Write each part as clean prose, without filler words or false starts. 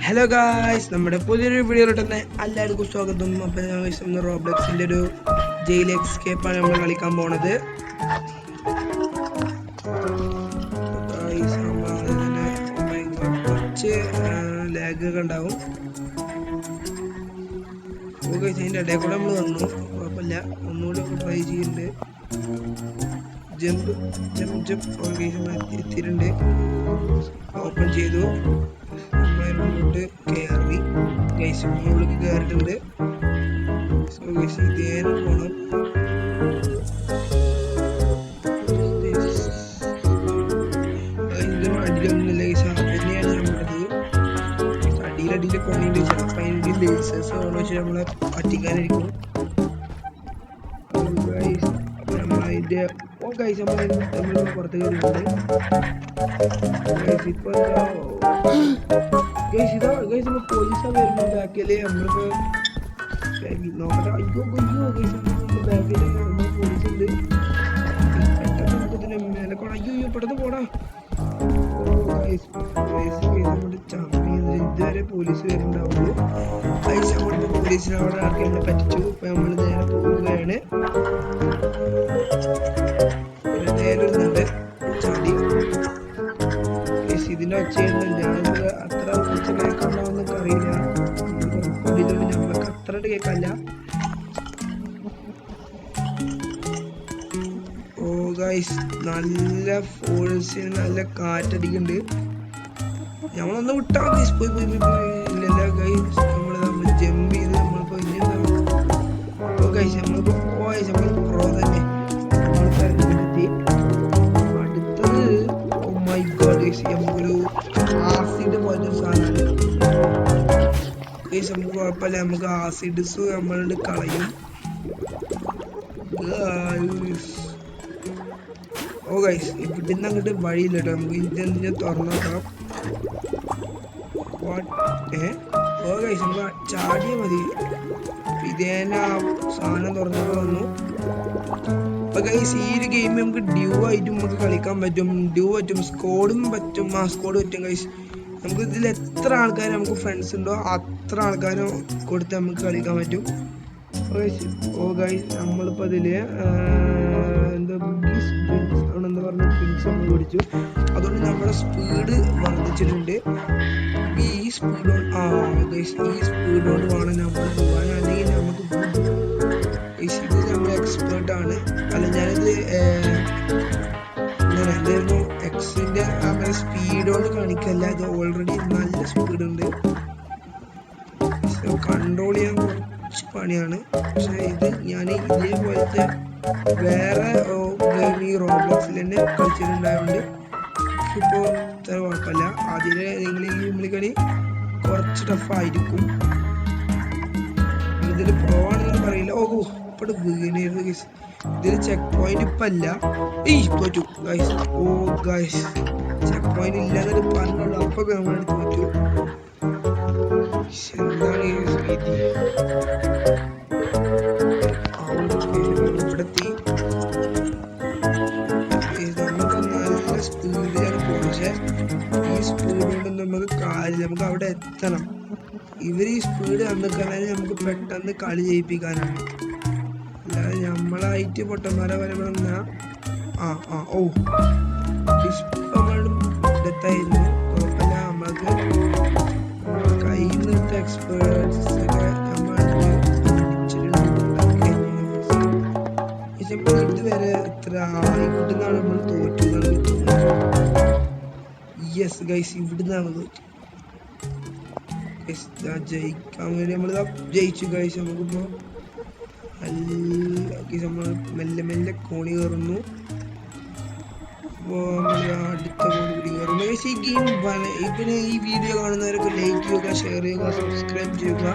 Hello guys, നമ്മുടെ പുതിയൊരു വീഡിയോയിലോട്ട് തന്നെ എല്ലാവർക്കും സ്വാഗതം. അപ്പോൾ റോബ്ലോക്സിൻ്റെ ഒരു ജയിൽ എസ്കേപ്പാണ് നമ്മൾ കളിക്കാൻ പോണത്. കുറച്ച് ലാഗൊക്കെ ഉണ്ടാവും. അതിൻ്റെ ഇടയിൽ കൂടെ നമ്മൾ വന്നു, കുഴപ്പമില്ല. ഒന്നുകൂടി ട്രൈ ചെയ്യുന്നുണ്ട്. ജമ്പ് എത്തിയിട്ടുണ്ട്. ഓപ്പൺ ചെയ്തു. മുന്നോട്ട് കയറി ഗൈസ്, മുകളിലേക്ക് കയറിയിട്ടുണ്ട്. സോ ഗൈസ് ഇതേനെ പോകണം. ഇതിന് അടിയിലൊന്നുമില്ല ഗൈസ്, തന്നെയാണ് നമ്മളത്. അടിയിലടിയിൽ പോണിണ്ട്. ചിലപ്പോൾ അതിൻ്റെ ലേസേഴ്സ് ഓണോ വെച്ചാൽ നമ്മളെ പറ്റിക്കാനായിരിക്കും. അപ്പോൾ നമ്മളതിൻ്റെ ഗൈസ് നമ്മൾ പുറത്ത് കയറിയിട്ടുണ്ട്. ഗൈസ് ഇപ്പോൾ പോലീസാ വരുന്നത്. ബാക്കില് നമ്മളിപ്പോ നോക്കട്ടെ. അയ്യോ ഗൈസ്, ബാക്കില് പോലീസ് ഉണ്ട്. പെട്ടെന്ന് നമുക്ക് ഇതിന് മേലെ പോണം. അയ്യോ പെട്ടെന്ന് പോടാ. ഇതുവരെ പോലീസ് വരുന്നുണ്ടാവുള്ളൂ. പൈസ കൊടുത്ത് പോലീസിനെ അവിടെ ആക്കി നമ്മളെ പറ്റിച്ചു. ഇപ്പൊ നമ്മൾ നേരെ പോവുകയാണ്. നേരെ ഇരുന്നുണ്ട് ചാടി. ഇതിന്റെ ഒച്ചയുണ്ട്. ഞാനത് അത്ര ഒച്ച കേൾക്കണമെന്നൊക്കെ അറിയില്ല. ഇതിലൊന്നും ഞമ്മക്ക് അത്ര കേൾക്കല്ല. ഓ ഗൈസ്, നല്ല ഫോഴ്സിന് നല്ല കാറ്റടിക്കുന്നുണ്ട്. നമ്മളൊന്ന് വിട്ടാ ഗൈസ്. പോയി ഇല്ലല്ല ഗൈസ്, നമ്മൾ ജമ്പ് ചെയ്ത് നമ്മളിപ്പോ ഗൈസ് നമ്മളിപ്പോ നമ്മൾ പ്രോ തന്നെ എത്തി. അടുത്തത് ഓ മൈ ഗോഡ് ഗൈസ്, നമുക്കൊരു ആസിഡ് പോലത്തെ സാധനമാണ് ഗൈസ്. നമുക്ക് കുഴപ്പമില്ല, നമുക്ക് ആസിഡ്സ് നമ്മളുടെ കളയും. ഓ ഗൈസ്, ഇവിടുന്ന് അങ്ങോട്ട് വഴിയില്ല കേട്ടോ. നമുക്ക് ഇതെന്തിനാ തുറന്നു നോക്കാം. ഓ ഗൈസ്, നമുക്ക് ചാടിയാൽ മതി. ഇതേനെ ആ സാധനം തുറന്നപ്പോൾ വന്നു. അപ്പൊ ഗൈസ്, ഈ ഒരു ഗെയിം നമുക്ക് ഡ്യൂ ആയിട്ടും നമുക്ക് കളിക്കാൻ പറ്റും. ഡ്യൂ പറ്റും, സ്കോഡും പറ്റും. ആ സ്കോഡ് പറ്റും ഗൈസ്. നമുക്ക് ഇതിൽ എത്ര ആൾക്കാർ നമുക്ക് ഫ്രണ്ട്സ് ഉണ്ടോ അത്ര ആൾക്കാരും കൊടുത്ത് നമുക്ക് കളിക്കാൻ പറ്റും. ഓ ഗൈസ്, നമ്മളിപ്പോൾ അതിൽ എന്താ പറഞ്ഞ പിൻസ് നമ്മൾ പിടിച്ചു. അതുകൊണ്ട് നമ്മുടെ സ്പീഡ് വർദ്ധിച്ചിട്ടുണ്ട്. ഈ സ്പീഡ് ഗൈസ്, ഈ സ്പീഡ് കൊണ്ട് വേണം നമ്മൾ പോകാൻ. അല്ലെങ്കിൽ നമുക്ക് ഇത് നമ്മൾ എക്സ്പേർട്ടാണ്. അല്ല, ഞാനിത് ഇങ്ങനെ എന്തായിരുന്നു എക്സിൻ്റെ അങ്ങനെ സ്പീഡ് കൊണ്ട് കാണിക്കല്ല. ഇത് ഓൾറെഡി നല്ല സ്പീഡുണ്ട്. കൺട്രോൾ ചെയ്യാൻ കുറച്ച് പണിയാണ്. പക്ഷെ ഇത് ഞാൻ ഇതേപോലത്തെ വേറെ ഗെയിം ഈ റോബ്ലോക്സിൽ തന്നെ കളിച്ചിട്ടുണ്ടായതുകൊണ്ട് ഇപ്പോൾ ഇത്ര കുഴപ്പമില്ല. അതിന് നിങ്ങൾ ഈ ഗെയിമിൽ കളി കുറച്ച് ടഫായിരിക്കും. ഇതിൽ പ്രോ ആണെന്ന് പറയില്ല. ഓഹോ, ഇപ്പോൾ വീണായിരുന്നു ഗൈസ്. ഇതിൽ ചെക്ക് പോയിന്റ് ഇപ്പം അല്ല. തോറ്റു ഗൈസ്. ഓ ഗൈസ്, ചെക്ക് പോയിന്റ് ഇല്ലാതെ പറഞ്ഞുള്ളൂ. അപ്പൊ നമ്മൾ തോറ്റു. എന്താണ് രീതി? ഇവിടെത്തി. നമുക്ക് നല്ല സ്പീഡിലാണ് പോകുന്നത്. പക്ഷെ ഈ സ്പീഡ് കൊണ്ടൊന്നും നമുക്ക് കാര്യമില്ല. നമുക്ക് അവിടെ എത്തണം. ഇവർ ഈ സ്പീഡ് കണ്ടിക്കാനാൽ നമുക്ക് പെട്ടെന്ന് കളി ജയിപ്പിക്കാനാണ്. അല്ലാതെ നമ്മളായിട്ട് പൊട്ടന്മാരെ വരണമെന്ന ഓ നമ്മളും ഇടത്തായിരുന്നു. കുഴപ്പമില്ല, നമ്മൾക്ക് കയ്യിൽ നിന്നത്തെ എക്സ്പേർട്സ് ഒക്കെ ഇതുവരെ ഇത്ര ഇവിടുന്നാണ് നമ്മൾ തോറ്റുന്നത്. യെസ് ഗൈസ്, ഇവിടുന്നാണ് തോറ്റു. ജയിക്കാൻ വേണ്ടി നമ്മളിതാ ജയിച്ചു ഗൈസ്. നമുക്കിപ്പോ നമ്മൾ മെല്ലെ മെല്ലെ കോണി കയറുന്നു. അപ്പോൾ നമ്മൾ അടുത്ത കോണി കൂടി കയറുന്നു ഗൈസ്. ഈ ഗെയിം പിന്നെ ഈ വീഡിയോ കാണുന്നവരൊക്കെ ലൈക്ക് ചെയ്യുക, ഷെയർ ചെയ്യുക, സബ്സ്ക്രൈബ് ചെയ്യുക.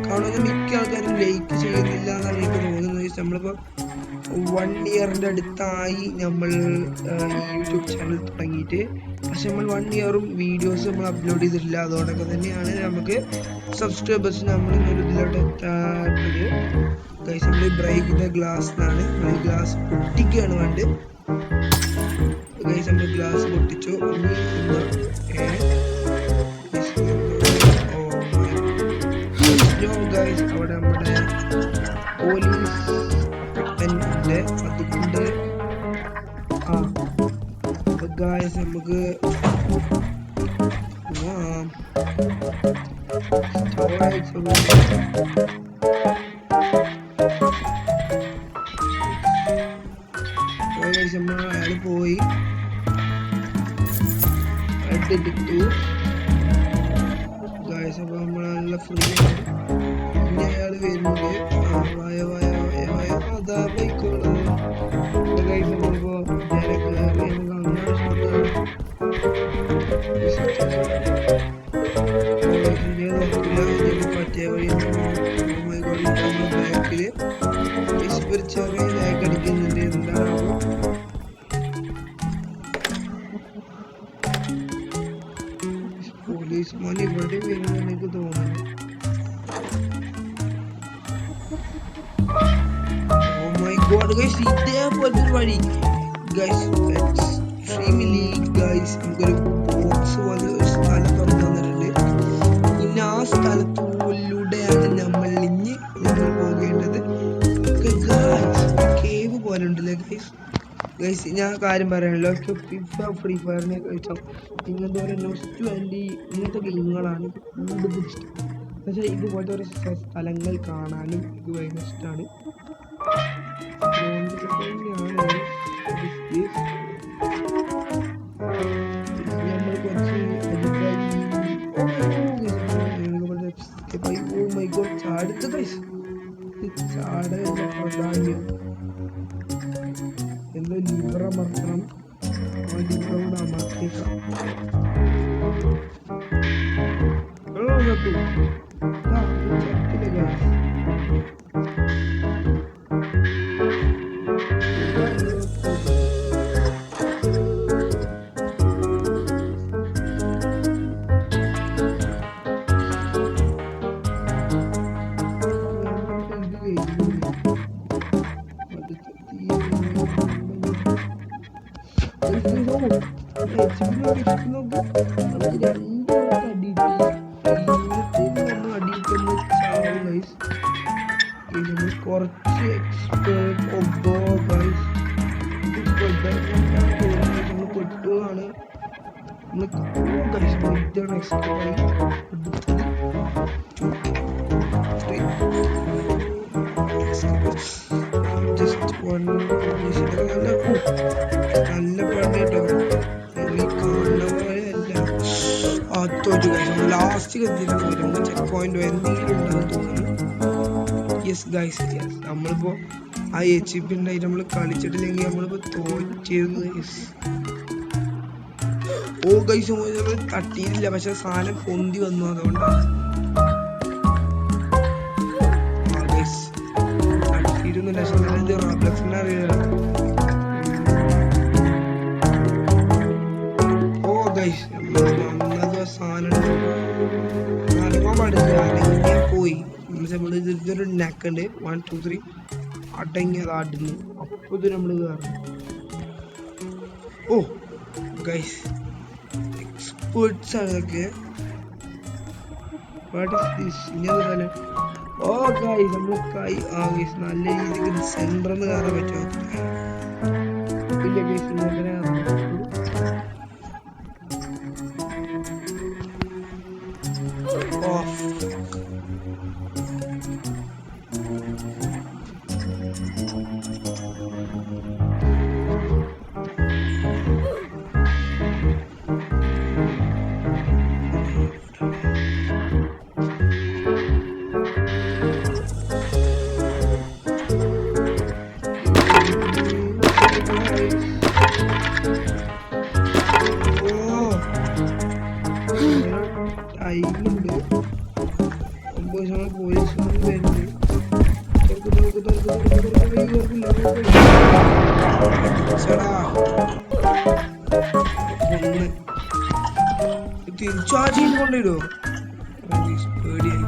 കാണുന്ന മിക്ക ആൾക്കാരും ലൈക്ക് ചെയ്യുന്നില്ല എന്നാണ് എനിക്ക് തോന്നുന്നത്. നമ്മളിപ്പോൾ 1 ഇയറിൻ്റെ അടുത്തായി നമ്മൾ ഈ യൂട്യൂബ് ചാനൽ തുടങ്ങിയിട്ട്. പക്ഷെ നമ്മൾ 1 ഇയറും വീഡിയോസ് നമ്മൾ അപ്ലോഡ് ചെയ്തിട്ടില്ല. അതുകൊണ്ടൊക്കെ തന്നെയാണ് നമുക്ക് സബ്സ്ക്രൈബേഴ്സ് നമ്മൾ ഇതിലോട്ട് എത്താത്തത് ഗൈസ്. നമ്മൾ ബ്രേക്ക് ദ ഗ്ലാസ് എന്നാണ്. നമ്മൾ ഗ്ലാസ് പൊട്ടിക്കുകയാണ് വേണ്ടത് ഗൈസ്. നമ്മൾ ഗ്ലാസ് പൊട്ടിച്ചു. ഇനി അവിടെ നമ്മുടെ പോലീസ് ഉണ്ട്. അതുകൊണ്ട് ഗായ്സ് നമുക്ക് അയാൾ പോയി എടുത്തു ഗായ്സ്. അപ്പൊ നമ്മളല്ല ഫ്രീ ആണ്. പിന്നെ അയാൾ വരുന്നുണ്ട്. അതാ പോയിക്കോളൂ ഗായ്സ്. നമ്മളിപ്പോ പറ്റിയ വഴി ബാക്കില് ഒരു ചെറിയ ലാഗ് അടിക്കുന്നുണ്ട്. എന്താണോ പോലീസ് മോൻ ഇവിടെ വരുമെന്ന് എനിക്ക് തോന്നുന്നു. ഓ മൈ ഗോഡ് ഗൈസ്, ഇതേപോലത്തെ ഒരു വഴി ഗൈസ്. എക്സ്ട്രീംലി ഗൈസ് നമുക്കൊരു ബോക്സ് പോലെ ഒരു സ്ഥലം തുറന്നു തന്നിട്ടുണ്ട്. പിന്നെ ആ സ്ഥലത്തിലൂടെയാണ് നമ്മൾ പോകേണ്ടത്. കേവ് പോലെ ഉണ്ടല്ലേ ഗൈസ്. ഗൈസ് ഞാൻ കാര്യം പറയാനല്ലോ, ഫ്രീ ഫയറിനെ കഴിച്ചാൽ ഇങ്ങനത്തെ ഒരു നൊസ്റ്റു ആൻഡ് ഇങ്ങനത്തെ ഗെയിമുകളാണ് കൂടുതൽ ഇഷ്ടം. പക്ഷേ ഇതുപോലത്തെ ഒരു സ്ഥലങ്ങൾ കാണാനും ഇത് ഭയങ്കര ഇഷ്ടമാണ്. നമ്മൾ കുറച്ച് ചാടുത്ത ഗൈസ്. ചാടേണ്ട പ്രാധാന്യം എന്തോ ലിവർ അമർത്തണം. ആ ലിവറോട് അമർത്തിക്കാം. കുറച്ച് എക്സ്പേർട്ട് പെട്ടുകയാണ്. നല്ല പണിട്ടോ. ലാസ്റ്റ് ചെക്ക് പോയിന്റ് എന്തെങ്കിലും ഉണ്ടെന്ന് തോന്നുന്നു. Yes guys, yes. നമ്മളിപ്പോ ആ HP ഉണ്ടായിട്ട് നമ്മൾ കളിച്ചിട്ടില്ലെങ്കിൽ നമ്മളിപ്പോ തോറ്റിരുന്നു ഗൈസ്. ഓ ഗൈസ്, തട്ടിയില്ല, പക്ഷെ സാധനം പൊന്തി വന്നു. അതുകൊണ്ടാണ് തട്ടിയിരുന്നില്ല. പക്ഷെ ഞാനിത് റോബ്ലക്സിനെ അറിയാം. ഓ ഗൈസ്, വന്നത് സാധനം അനങ്ങാൻ പാടില്ല. അനങ്ങിയ പോയി. ഇതൊരു നെക്കുണ്ട്. 1 2 3 അടങ്ങിയത് ആടുന്നു. അപ്പൊ ഇത് നമ്മള് കയറും. ഓ ഗൈസ്, എക്സ്പേർട്സ് ആണ് ഇതൊക്കെ. ഓ ഗൈസ്, നമ്മള് ഗൈസ് നല്ല രീതിക്ക് സെന്ററിന്ന് കയറാൻ പറ്റുമോ? ഇല്ല ഗൈസ്, ഇങ്ങനെ ടൈമുണ്ട്. 9 പോലീസ് വരുന്നുണ്ട്. തിരിച്ചാർജ് ചെയ്ത് കൊണ്ടിടുമോ? പേടിയായി.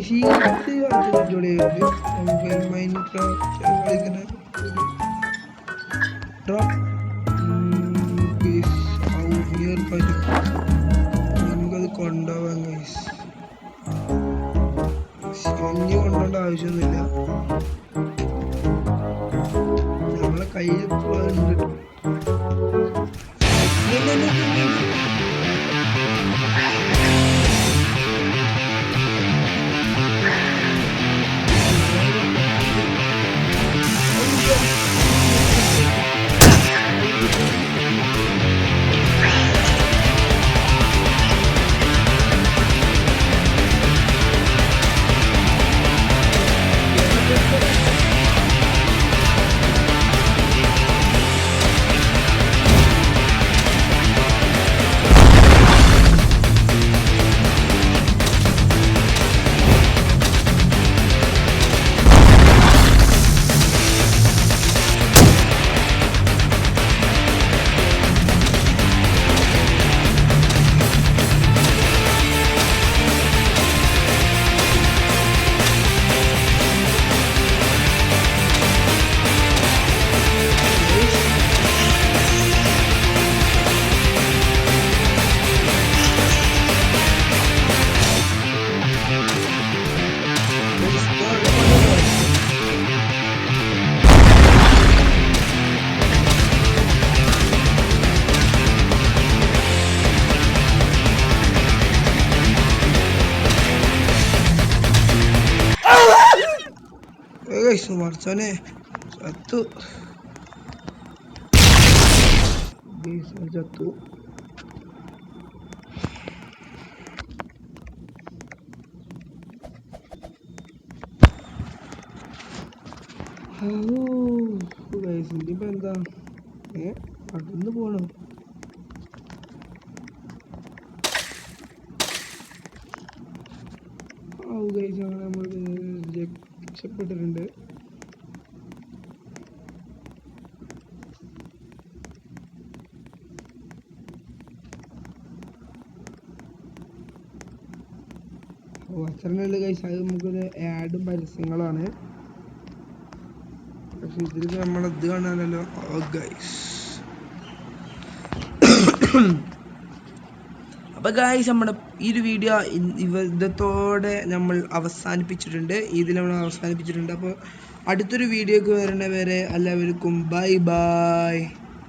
ഷീറ്റ് അടിപൊളിയായിരുന്നു. നമുക്ക് മൈൻക്രാഫ്റ്റ് കളിക്കുന്ന നമുക്കത് കൊണ്ടുപോകാൻ ഗൈസ്. ഇനി കൊണ്ടുപോകേണ്ട ആവശ്യമൊന്നുമില്ല, നമ്മളെ കയ്യിൽ ഉണ്ട്. വർച്ചനെ ചത്തു ചത്തു. ഇനിയിപ്പോ എന്താ അടന്ന് പോണം. നമ്മൾ രക്ഷപ്പെട്ടിട്ടുണ്ട്. വച്ചറിനുണ്ട് കഴിച്ച അത് നമുക്കൊരു ആഡും പരസ്യങ്ങളാണ്. പക്ഷെ ഇതിൽ നമ്മളത് കാണാനല്ലോ ഗൈസ്. അപ്പൊ ഗൈസ് നമ്മുടെ ഈ ഒരു വീഡിയോ ഇതത്തോടെ നമ്മൾ അവസാനിപ്പിച്ചിട്ടുണ്ട്. അപ്പോൾ അടുത്തൊരു വീഡിയോക്ക് വരുന്നവരെ എല്ലാവർക്കും ബൈ ബൈ.